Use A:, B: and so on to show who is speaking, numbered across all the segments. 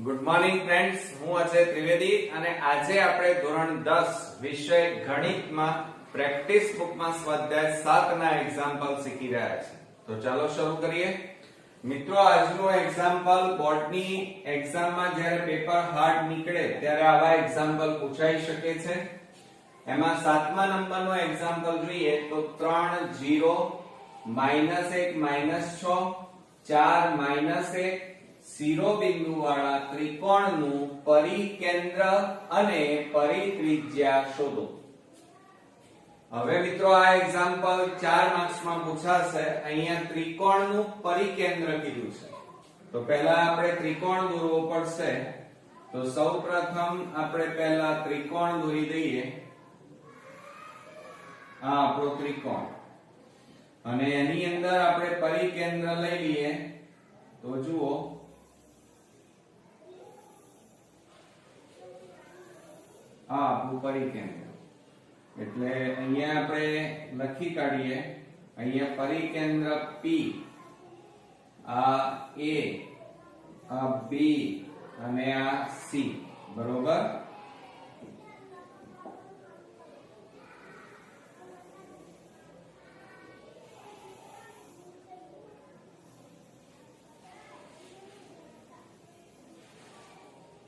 A: Good morning friends, હું અજય ત્રિવેદી અને આજે આપણે ધોરણ 10 વિષય ગણિતમાં પ્રેક્ટિસ બુકમાં સ્વાધ્યાય 7 ના એક્ઝામ્પલ શીખી રહ્યા છે. તો ચાલો શરૂ કરીએ. મિત્રો, આજનું એક્ઝામ્પલ બોર્ડની એક્ઝામમાં જ્યારે પેપર હાર્ડ નીકળે ત્યારે આવા એક્ઝામ્પલ પૂછાઈ શકે છે. એમાં 7મા નંબરનો એક્ઝામ્પલ જોઈએ તો 3 0 -1 -6 4 -1 શિરોબિંદુ વાળા ત્રિકોણનું પરિકેન્દ્ર અને પરિત્રિજ્યા શોધો. હવે મિત્રો, આ એક્ઝામ્પલ 4 માર્ક્સમાં પૂછાશે. અહીંયા ત્રિકોણનું પરિકેન્દ્ર કીધું છે, તો પહેલા આપણે ત્રિકોણ દોરવો પડશે. તો સૌપ્રથમ આપણે પહેલા ત્રિકોણ દોરી દઈએ. આ આપણો ત્રિકોણ, અને એની અંદર આપણે પરિકેન્દ્ર લઈ લઈએ. તો જુઓ, આ આપણું પરિકેન્દ્ર, એટલે અહીંયા આપણે લખી કાઢીએ. અહીંયા પરિકેન્દ્ર P, આ A, આ B અને આ C. બરોબર.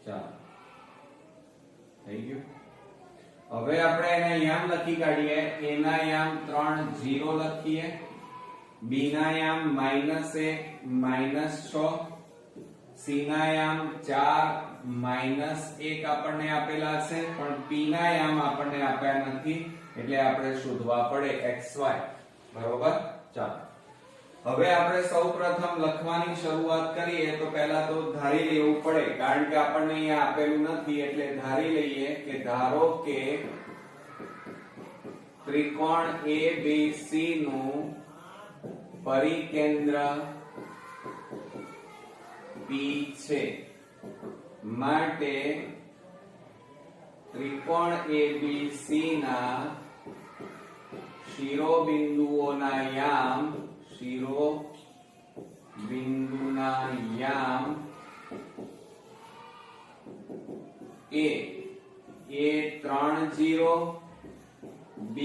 A: ચાલો, થઈ ગયું. હવે આપણે એના યામ લખી કાઢીએ. A ના યામ 3 0 લખીએ, B ના યામ -1 -6, C ના યામ 4 -1 આપણને આપેલા છે, પણ P ના યામ આપણને આપ્યા નથી, એટલે આપણે શોધવા પડે xy. બરોબર. ચાલો, હવે આપણે સૌપ્રથમ લખવાની શરૂઆત કરીએ. તો પહેલા તો ધારી લેવું પડે, કારણ કે આપણને અહીંયા આપેલું નથી, એટલે ધારી લઈએ કે ધારો કે ત્રિકોણ ABC નું પરિકેન્દ્ર P છે. માટે ત્રિકોણ ABC ના શિરોબિંદુઓના યામ A 3 0, B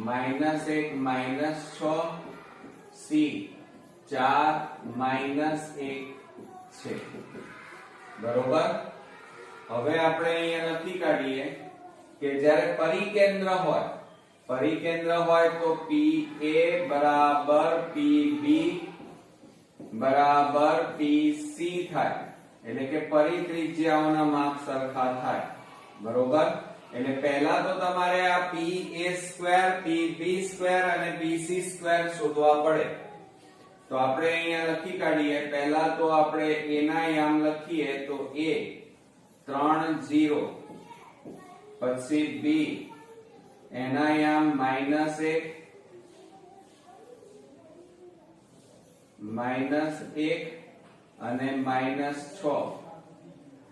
A: -1 -6, C 4 -1 છે. બરોબર. હવે આપણે અહીંયા લખી કાઢીએ કે જ્યારે પરિકેન્દ્ર હોય તો PA બરાબર PB બરાબર PC થાય, એટલે કે પરિત્રિજ્યાઓના માપ સરખા થાય. બરોબર. એટલે પહેલા તો તમારે આ PA2 PB2 અને PC2 શોધવા પડે. તો આપણે અહીંયા લખી કાઢીએ. પહેલા તો આપણે A ના યામ લખીએ તો A 3 0, પછી B એના યામ -1 અને -6,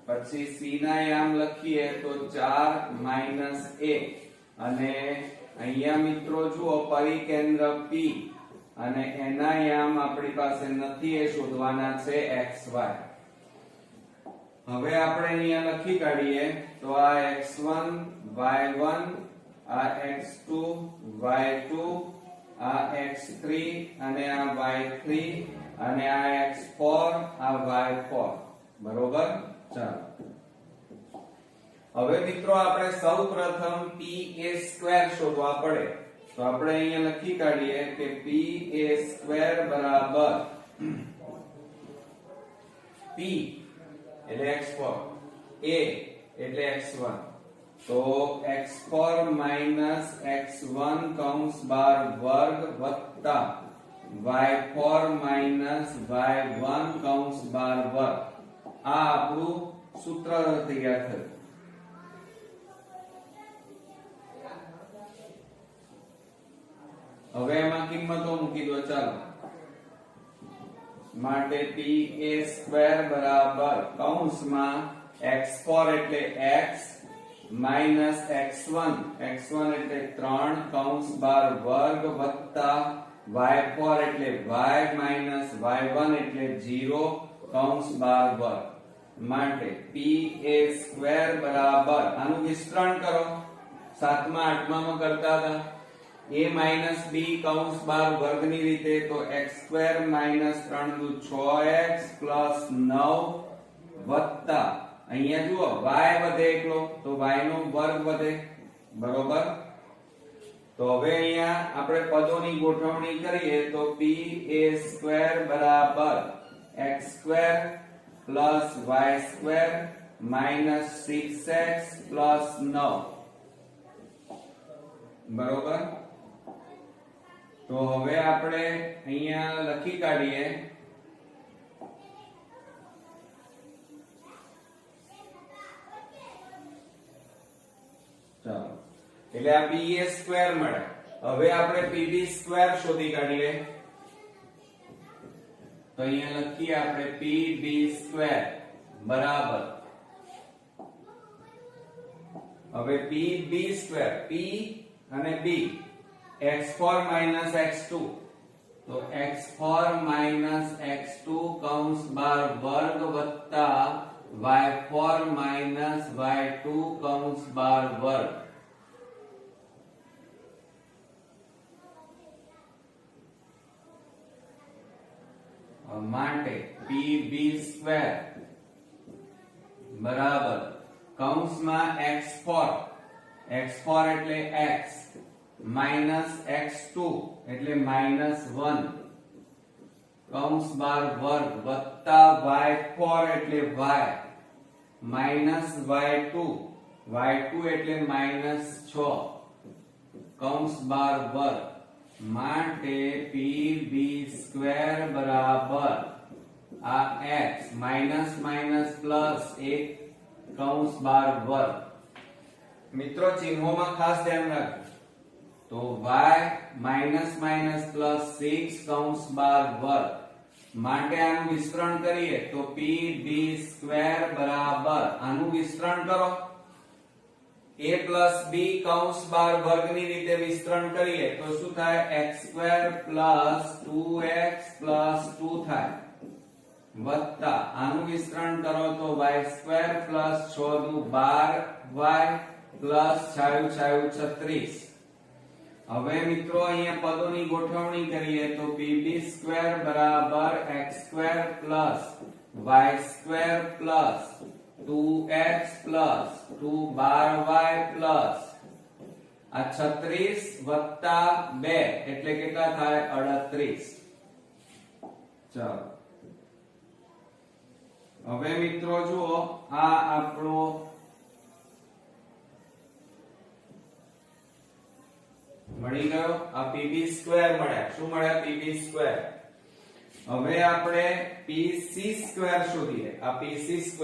A: પછી C ના યામ લખીએ તો 4 -1, અને અહીંયા મિત્રો જુઓ પરિકેન્દ્ર P અને એના યામ આપણી પાસે નથી, એ શોધવાના છે xy. હવે આપણે અહીંયા લખી કાઢીએ. તો આ x1 y1, આ x2 y2, આ x3 અને આ y3, અને આ x4 આ y4. બરોબર. ચાલો, હવે મિત્રો આપણે સૌપ્રથમ PA2 શોધવા પડે. તો આપણે અહીંયા લખી કાઢીએ કે PA2 બરાબર P એટલે x4, A એટલે x1, તો x4 x1 કૌંસ બાર વર્ગ વત્તા y4 y1 કૌંસ બાર વર્ગ. આ આપણું સૂત્ર તૈયાર થયું. હવે એમાં કિંમતો મૂકી દો. ચાલો, માટે PA2 બરાબર કૌંસમાં x4 એટલે x x1 એટલે 3 કૌંસ બાર વર્ગ વત્તા y4 એટલે y y1 એટલે 0 કૌંસ બાર વર્ગ માટે pa² બરાબર આનું વિસ્તરણ કરો, 7મા 8મામાં કરતા હતા a - b કૌંસ બાર વર્ગની રીતે તો x² - 3 દુ 6x + 9 વત્તા અહીંયા જુઓ y વધે એકલો તો y નો વર્ગ વધે, બરોબર। તો હવે અહીંયા આપણે પદોની ગોઠવણી કરીએ તો pa² બરાબર x² + y² - 6x + 9, બરોબર। તો હવે આપણે અહીંયા લખી કાઢીએ ચાલો, એટલે આ pa² મળે। હવે આપણે pb² શોધી કાઢીએ તો અહીંયા લખીએ આપણે pb² બરાબર, હવે pb² p અને b x4 - x2 તો x4 - x2 કૌંસ બાર વર્ગ વત્તા y4 - y2 કૌંસ બાર વર્ગ માટે pb² બરાબર કૌંસમાં x4 એટલે x માઈનસ x2 એટલે -1 કૌંસ બાર વર્ગ વત્તા y4 એટલે y માઈનસ y2 એટલે -6 કૌંસ બાર વર્ગ માટે pb² બરાબર આ x માઈનસ માઈનસ પ્લસ 1 કૌંસ બાર વર્ગ। મિત્રો ચિહ્નોમાં ખાસ ધ્યાન રાખજો, તો y માઈનસ માઈનસ પ્લસ 6 કૌંસ બાર વર્ગ માટે આનું વિસ્તરણ કરીએ તો pb² બરાબર આનું વિસ્તરણ કરો a plus b કૌંસ બાર વર્ગની રીતે વિસ્તરણ કરીએ તો શું થાય x² plus 2x plus 2 થાય વત્તા આનું વિસ્તરણ કરો તો y² plus 6 દુ 12y plus 6 36। હવે મિત્રો અહીંયા પદોની ગોઠવણી કરીએ તો pb² બરાબર x² plus y² plus 2x plus 2 12y plus આ 36 વત્તા 2 એટલે કેટલા થાય 38। ચાલો હવે મિત્રો જુઓ આ આપણો મળી ગયો, આ pb² મળ્યા। શું મળ્યા pb²। હવે આપણે pc² શોધીએ, આ pc²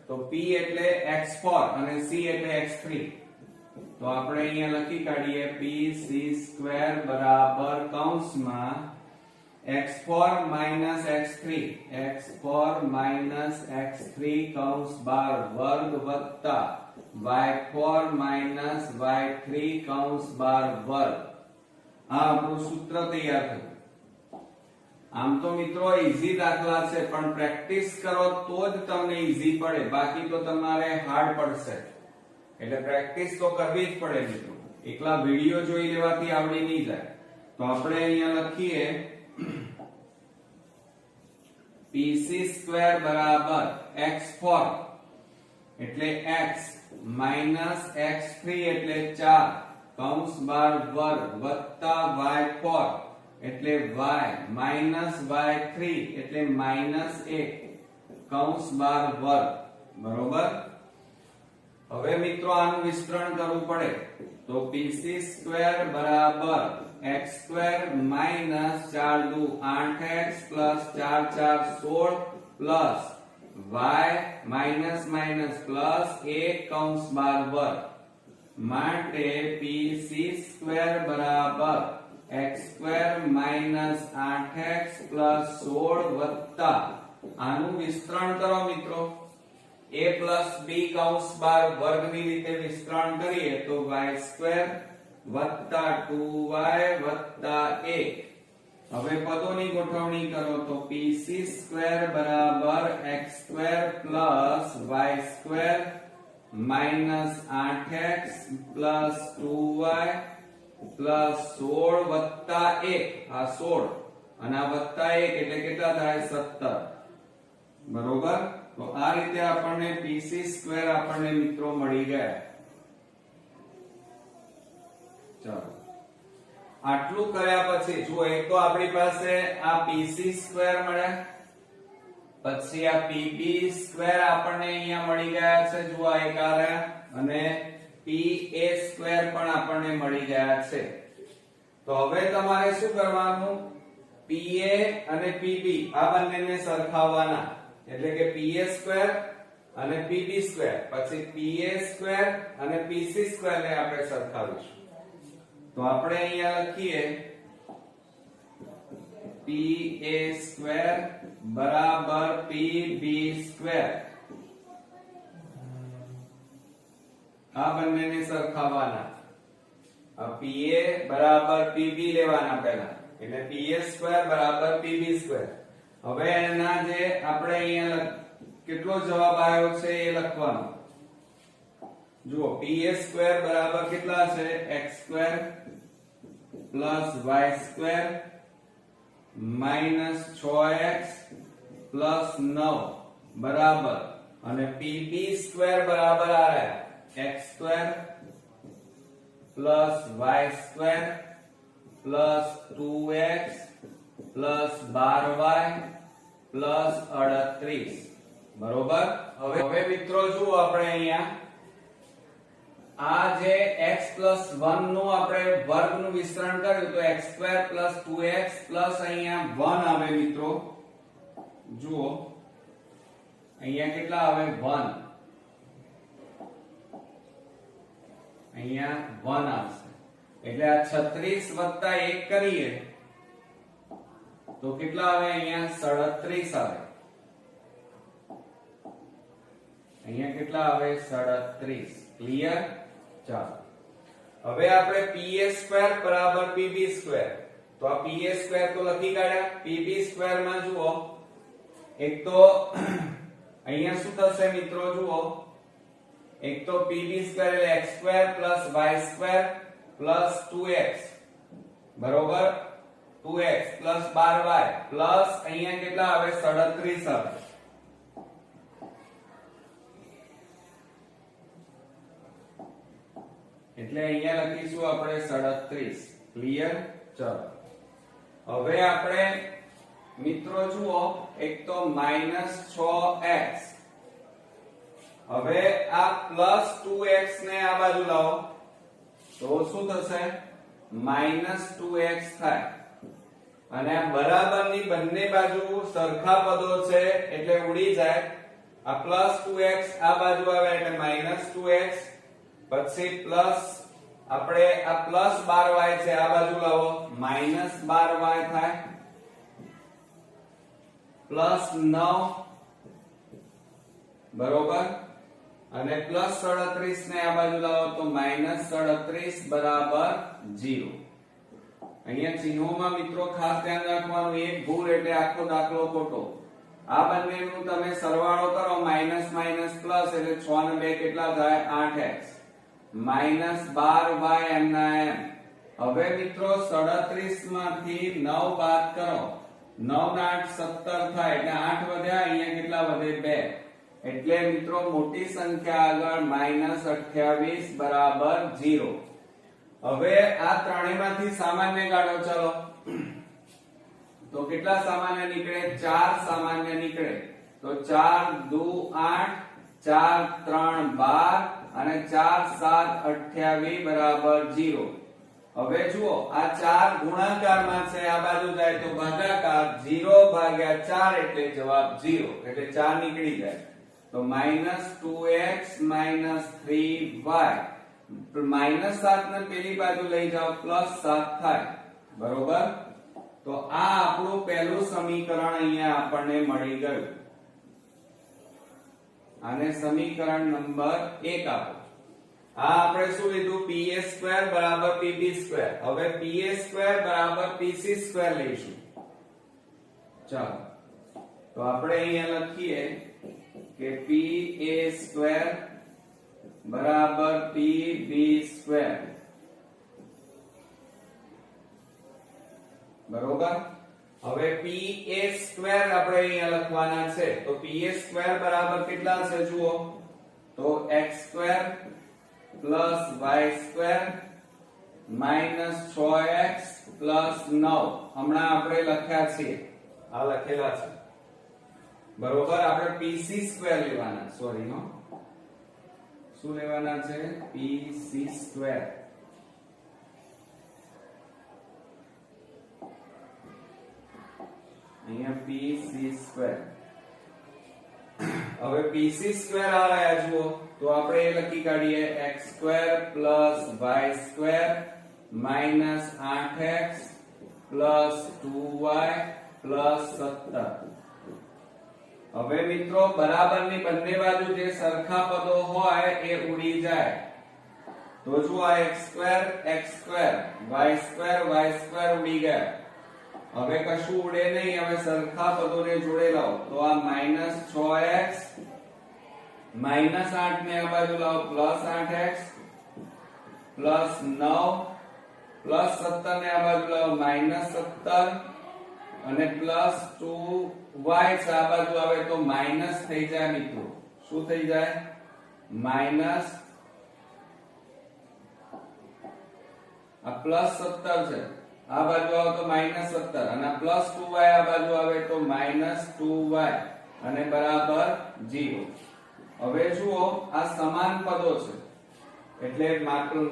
A: તો p એટલે x4 અને c એટલે x3 તો આપણે અહીંયા લખી કાઢીએ pc² બરાબર કૌંસમાં x4 - x3 કૌંસ બાર વર્ગ વત્તા y4 - y3 કૌંસ બાર વર્ગ। આ આપણું સૂત્ર તૈયાર થયું। આમ તો મિત્રો ઈઝી દાખલા છે પણ પ્રેક્ટિસ કરો તો જ તમને ઈઝી પડે, બાકી તો તમારે હાર્ડ પડશે, એટલે પ્રેક્ટિસ તો કરવી જ પડે મિત્રો, એકલા વિડિયો જોઈ લેવાથી આવડી નહીં જાય। તો આપણે અહીંયા લખીએ pc² બરાબર x4 એટલે x માઈનસ x3 એટલે 4 કૌંસ બાર વર્ગ વત્તા y4 એટલે y માઈનસ y3 એટલે -1 કૌંસ બાર વર્ગ, બરોબર। હવે મિત્રો આનું વિસ્તરણ કરવું પડે તો pc² બરાબર x² માઈનસ 4 દુ 8x plus 4 4 16 plus y minus minus plus 1 કૌંસ બાર વર્ગ માટે pc² બરાબર x² માઈનસ 8x plus 16 વત્તા આનું વિસ્તરણ કરો મિત્રો a plus b કૌંસ બાર વર્ગની રીતે વિસ્તરણ કરીએ તો y² વત્તા 2y વત્તા 1 હવે પદોની ગોઠવણી કરો તો pc² બરાબર x² plus y² minus 8x plus 2y plus 16 વત્તા 1 આ 16 અને આ વત્તા 1 એટલે કેટલા થાય 17 બરોબર તો આ રીતે આપણને pc² આપણને મિત્રો મળી ગયા ચાલો આટલું કર્યા પછી જુઓ એક તો આપણી પાસે આ pc² મળ્યા પછી આ pb² આપણને અહીંયા મળી ગયા છે જુઓ એક આ રહ્યા અને pa² પણ આપણને મળી ગયા છે તો હવે તમારે શું કરવાનું pa અને pb આ બંનેને સરખાવવાના એટલે કે pa² અને pb² પછી pa² અને pc² ને આપણે સરખાવીશું તો આપણે અહીંયા લખીએ pa² બરાબર pb² આ બંનેને સરખાવવાના આ pa બરાબર pb લેવાના પહેલા એટલે pa² બરાબર pb² હવે એના જે આપણે અહીંયા કેટલો જવાબ આવ્યો છે એ લખવાનો જુઓ pa² બરાબર કેટલા છે x² plus y² minus 6x plus 9 બરાબર અને pb² બરાબર આ રહ્યા x² plus y² plus 2x plus 12y plus 38 બરોબર હવે મિત્રો જુઓ આપણે અહીંયા આ જે x પ્લસ 1 નું આપણે વર્ગનું વિસ્તરણ કર્યું તો x² પ્લસ 2x પ્લસ અહીંયા 1 આવે મિત્રો જુઓ અહીંયા કેટલા આવે 1 અહીંયા 1 આવશે એટલે આ 36 વત્તા 1 કરીએ તો કેટલા આવે અહીંયા 37 આવે અહીંયા કેટલા આવે 37 ક્લિયર ચાલો હવે આપણે pa² બરાબર pb² તો આ pa² તો લખી કાઢ્યા pb² માં જુઓ એક તો અહીંયા શું થશે મિત્રો જુઓ એક તો pb² એટલે x² plus y² plus 2x બરોબર 2x પ્લસ 12y પ્લસ અહીંયા કેટલા આવે 37 આવે એટલે અહીંયા લખીશું આપણે 37 ક્લિયર ચાલો હવે આપણે મિત્રો જુઓ એક તો -6x હવે આ પ્લસ 2x ને આ બાજુ લાવો તો શું થશે -2x થાય અને આ બરાબરની બંને બાજુ સરખા પદો છે એટલે ઉડી જાય આ પ્લસ 2x આ બાજુ આવે એટલે -2x પછી પ્લસ આપણે આ પ્લસ 12y છે આ બાજુ લાવો -12y થાય પ્લસ 9 બરોબર અને પ્લસ 37 ને આ બાજુ લાવો તો -37 બરાબર 0 અહીંયા ચિહ્નોમાં મિત્રો ખાસ ધ્યાન રાખવાનું એક ભૂલ એટલે આખો દાખલો ખોટો આ બંનેનું તમે સરવાળો કરો માઈનસ માઈનસ પ્લસ એટલે 6 ને 2 કેટલા થાય 8x -12y એમના એમ હવે મિત્રો 37 માંથી 9 બાદ કરો 9 ના 8 17 થાય એટલે 8 વધ્યા અહીંયા કેટલા વધે 2 એટલે મિત્રો મોટી સંખ્યા આગળ -28 બરાબર 0 હવે આ ત્રણેયમાંથી સામાન્ય કાઢો ચલો તો કેટલા સામાન્ય નીકળે 4 સામાન્ય નીકળે તો 4 2 8 4 3 12 અને 4 7 28 બરાબર 0 હવે જુઓ આ 4 ગુણાકારમાં છે આ બાજુ જાય તો ભાગાકાર 0 ભાગ્યા 4 એટલે જવાબ 0 એટલે 4 નીકળી જાય તો -2x -3y -7 ને પેલી બાજુ લઈ જાઓ +7 થાય બરોબર તો આ આપણું પહેલું સમીકરણ અહીંયા આપણને મળી ગયું આને સમીકરણ નંબર 1 આપો આ આપણે શું લીધું pa² બરાબર pb². હવે pa² બરાબર pc² લઈશું. ચાલો તો આપણે અહીંયા લખીએ કે pa² બરાબર pb². બરોબર. હવે pa² આપણે અહીંયા લખવાના છે તો pa² બરાબર કેટલા છે જુઓ તો x² plus y² minus 6x plus 9 હમણાં આપણે લખ્યા છે આ લખેલા છે. બરોબર. આપણે pc² લેવાના સોરી નો શું લેવાના છે pc². અહીંયા pc². હવે pc² આ રહ્યા જુઓ તો આપણે એ લખી કાઢીએ x² plus y² minus 8x plus 2y plus 17. હવે મિત્રો બરાબરની બંને બાજુ જે સરખા પદો હોય એ ઉડી જાય તો જો આ x² x² y² ઉડી ગયા. હવે કશું ઉડે નહીં. હવે સરખા પદોને જોડે લાવો તો આ માઈનસ 6x માઈનસ 8 ને આ બાજુ લાવો પ્લસ 8x પ્લસ 9 પ્લસ 17 ને આ બાજુ લાવો માઈનસ 17 અને પ્લસ 2y આ બાજુ આવે તો માઈનસ થઈ જાય મિત્રો. શું થઈ જાય માઈનસ. આ પ્લસ 17 છે આ બાજુ આવે તો માઈનસ 17 અને પ્લસ 2y આ બાજુ આવે તો માઈનસ 2y અને બરાબર 0. હવે જુઓ આ સમાન પદો છે એટલે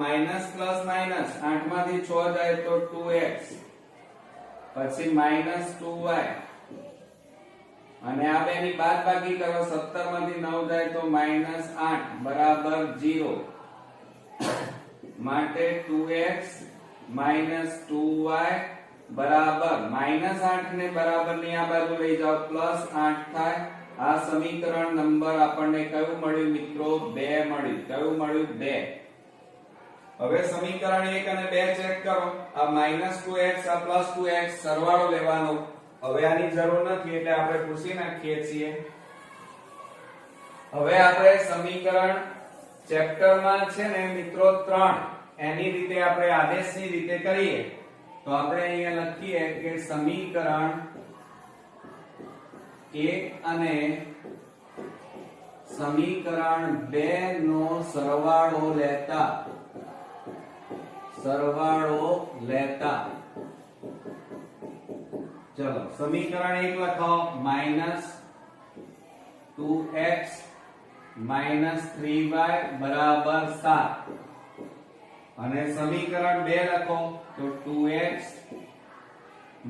A: માઈનસ પ્લસ માઈનસ 8 માંથી 6 જાય તો 2x પછી માઈનસ 2y અને આ બેની બાદબાકી કરો 17 માંથી 9 જાય તો માઈનસ 8 બરાબર 0. માટે 2x માઈનસ 2y બરાબર માઈનસ 8 ને બરાબર ની આ બાજુ લઈ જાઓ પ્લસ 8 થાય. આ સમીકરણ નંબર આપણને કયું મળ્યું મિત્રો 2 મળ્યું. કયું મળ્યું 2. હવે સમીકરણ 1 અને 2 ચેક કરો. આ માઈનસ 2x આ પ્લસ 2x સરવાળો લેવાનો. હવે આની જરૂર નથી એટલે આપણે પૂછી નાખીએ છીએ. હવે આપણે સમીકરણ ચેપ્ટરમાં છે ને મિત્રો 3 એની રીતે આપણે આદેશની રીતે કરીએ તો આપણે અહીંયા લખીએ કે સમીકરણ 1 અને સમીકરણ 2 નો સરવાળો લેતા ચલો સમીકરણ 1 લખો માઈનસ 2x માઈનસ 3y બરાબર 7 અને સમીકરણ 2 લખો તો 2x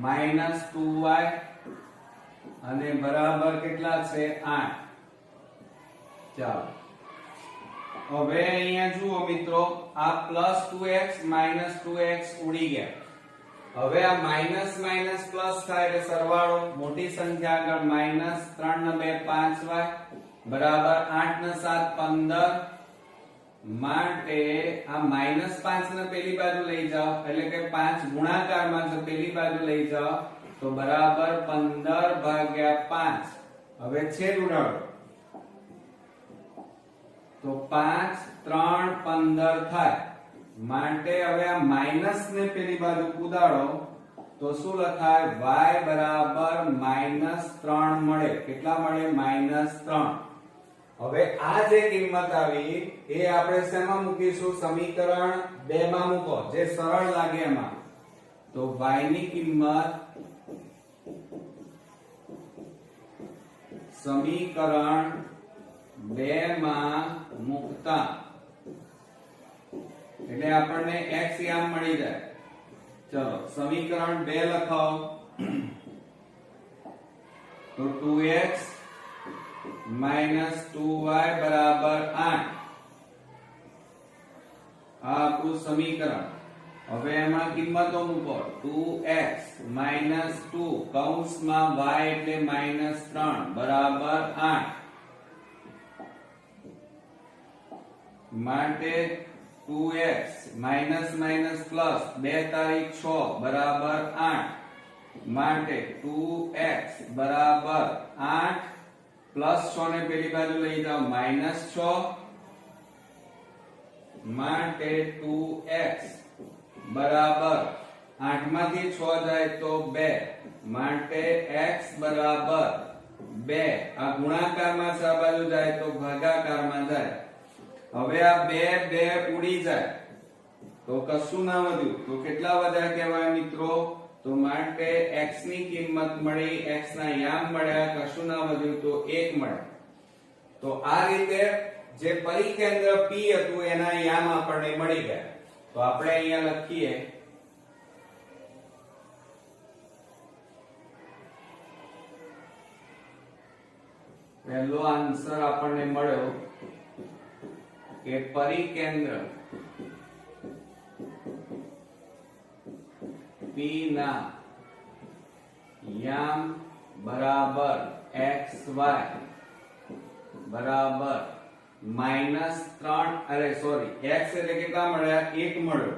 A: માઈનસ 2y અને બરાબર કેટલા છે 8. ચાલો હવે અહીંયા જુઓ મિત્રો આ પ્લસ 2x માઈનસ 2x ઉડી ગયા. હવે આ માઈનસ માઈનસ પ્લસ થાય એટલે સરવાળો મોટી સંખ્યા આગળ માઈનસ 3 ને 2 5y બરાબર 8 ને 7 15 માટે આ માઈનસ 5 ને પેલી બાજુ લઈ જાઓ એટલે કે 5 ગુણાકારમાં જો પેલી બાજુ લઈ જાઓ તો બરાબર 15 ભાગ્યા 5. હવે છેદ ઉડાડો તો 5 3 15 થાય. માટે હવે આ માઈનસ ને પેલી બાજુ કુદાડો તો શું લખાય y બરાબર -3 મળે. કેટલા મળે -3. હવે આ જે કિંમત આવી એ આપણે શેમાં મૂકીશું સમીકરણ 2 માં મૂકો જે સરળ લાગે એમાં. તો y ની કિંમત સમીકરણ 2 માં મૂકતા એટલે આપણને x યામ મળી જાય. ચલો સમીકરણ 2 લખાઓ તો 2x -2y બરાબર 8. આ આપણું સમીકરણ. હવે એમાં કિંમતો મૂકો 2x -2 કૌંસમાં y એટલે -3 બરાબર 8. માટે 2x માઇનસ માઇનસ પ્લસ 2 તારીખ 6 બરાબર 8 માટે 2x બરાબર 8 પ્લસ 6 ને પેલી બાજુ લઈ જાઓ માઇનસ 6 માટે 2x બરાબર 8 માંથી 6 જાય તો 2 માટે x બરાબર 2 આ ગુણાકારમાં છે, આ બાજુ જાય તો ભાગાકારમાં જાય. હવે આ 2 2 ઉડી જાય તો કશું ના વધ્યું તો કેટલા વધ્યા કહેવાય મિત્રો? તો માટે x ની કિંમત મળી, x ના યામ મળ્યા, કશું ના વધ્યું તો 1 મળે. તો આ રીતે જે પરિકેન્દ્ર P હતું એના યામ આપણને મળી ગયા. તો આપણે અહીંયા લખીએ પહેલો આન્સર આપણને મળ્યો કે પરિકેન્દ્ર P ના યામ બરાબર xy બરાબર -3 x એટલે કેટલા મળ્યા? 1 મળ્યો.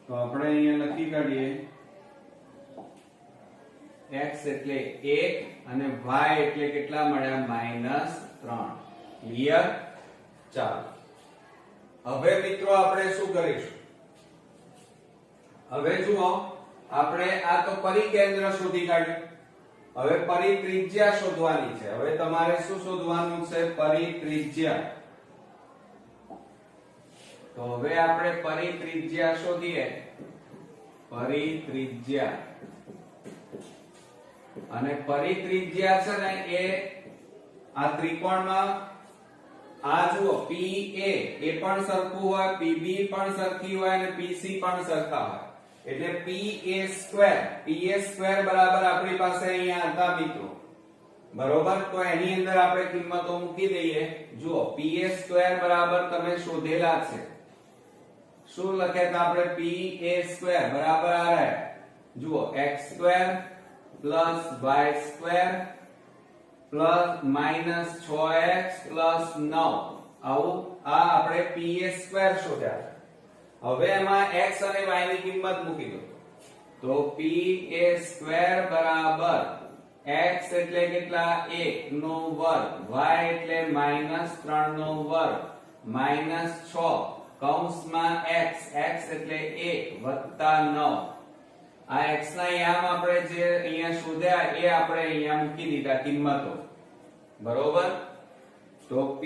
A: તો આપણે અહીંયા લખી કાઢીએ x એટલે 1 અને y એટલે કેટલા મળ્યા? -3. ક્લિયર? ચાલો હવે મિત્રો આપણે શું કરીશું? હવે જુઓ, આપણે આ તો પરિકેન્દ્ર શોધી કાઢ્યું. હવે પરિત્રિજ્યા શોધવાની છે. હવે તમારે શું શોધવાનું છે? પરિત્રિજ્યા. તો હવે આપણે પરિત્રિજ્યા શોધીએ. પરિત્રિજ્યા અને પરિત્રિજ્યા છે ને એ આ ત્રિકોણમાં આ જુઓ PA એ પણ સરખું હોય, PB પણ સરખી હોય અને PC પણ સરખા હોય. એટલે PA બરાબર આપણી પાસે અહીંયા હતા મિત્રો, બરોબર? તો એની અંદર આપણે કિંમતો મૂકી દઈએ. જુઓ PA² બરાબર તમે શોધેલા છે. શું લખ્યા હતા આપણે? PA² બરાબર આ રહ્યા. જુઓ x² plus y² plus -6x plus 9 આવું આ આપણે PA² શોધ્યા. હવે એમાં x અને y ની કિંમત મૂકી દો. તો PA² બરાબર x એટલે કેટલા? 1 નો વર્ગ, y એટલે -3 નો વર્ગ -6 કૌંસમાં x એટલે 1 વત્તા 9. આ x ના યામ આપણે જે અહીંયા શોધ્યા એ આપણે અહીંયા મૂકી દીધા કિંમતો, બરોબર? તો PA²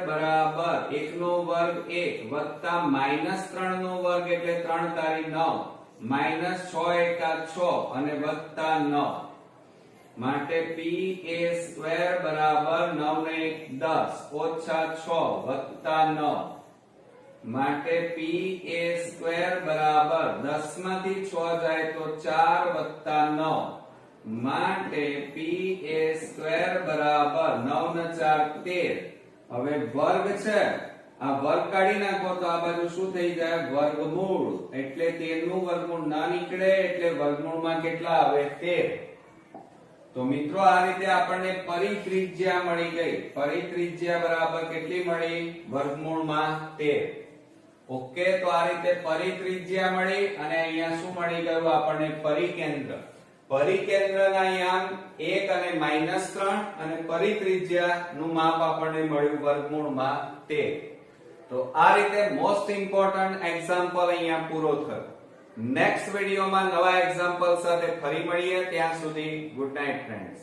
A: બરાબર 1 નો વર્ગ 1 વત્તા -3 નો વર્ગ એટલે 3 તારી 9 -6 એકા 6 અને વત્તા 9 માટે PA² બરાબર 9 ને 10 ઓછા 6 વત્તા 9 માટે PA² બરાબર 10 માંથી 6 જાય તો 4 વત્તા 9 માટે PA² બરાબર 9 ને 4 13. હવે વર્ગ છે, આ વર્ગ કાઢી નાખો તો આ બાજુ શું થઈ જાય? વર્ગમૂળ. એટલે 13 નું વર્ગમૂળ ના નીકળે એટલે વર્ગમૂળમાં કેટલા આવે? 13. તો મિત્રો આ રીતે આપણને પરિત્રિજ્યા મળી ગઈ. પરિત્રિજ્યા બરાબર કેટલી મળી? વર્ગમૂળમાં 13. ઓકે, તો આ રીતે પરિત્રિજ્યા મળી અને અહીંયા શું મળી ગયું આપણને? પરિકેન્દ્ર. પરિકેન્દ્રના યામ 1 અને -3 અને પરિત્રિજ્યા નું માપ આપણને મળ્યું વર્ગમૂળમાં 13. તો આ રીતે મોસ્ટ ઇમ્પોર્ટન્ટ એક્ઝામ્પલ અહીંયા પૂરો થયો. નેક્સ્ટ વિડિયોમાં નવા એક્ઝામ્પલ સાથે ફરી મળીએ. ત્યાં સુધી ગુડ નાઇટ ફ્રેન્ડ્સ.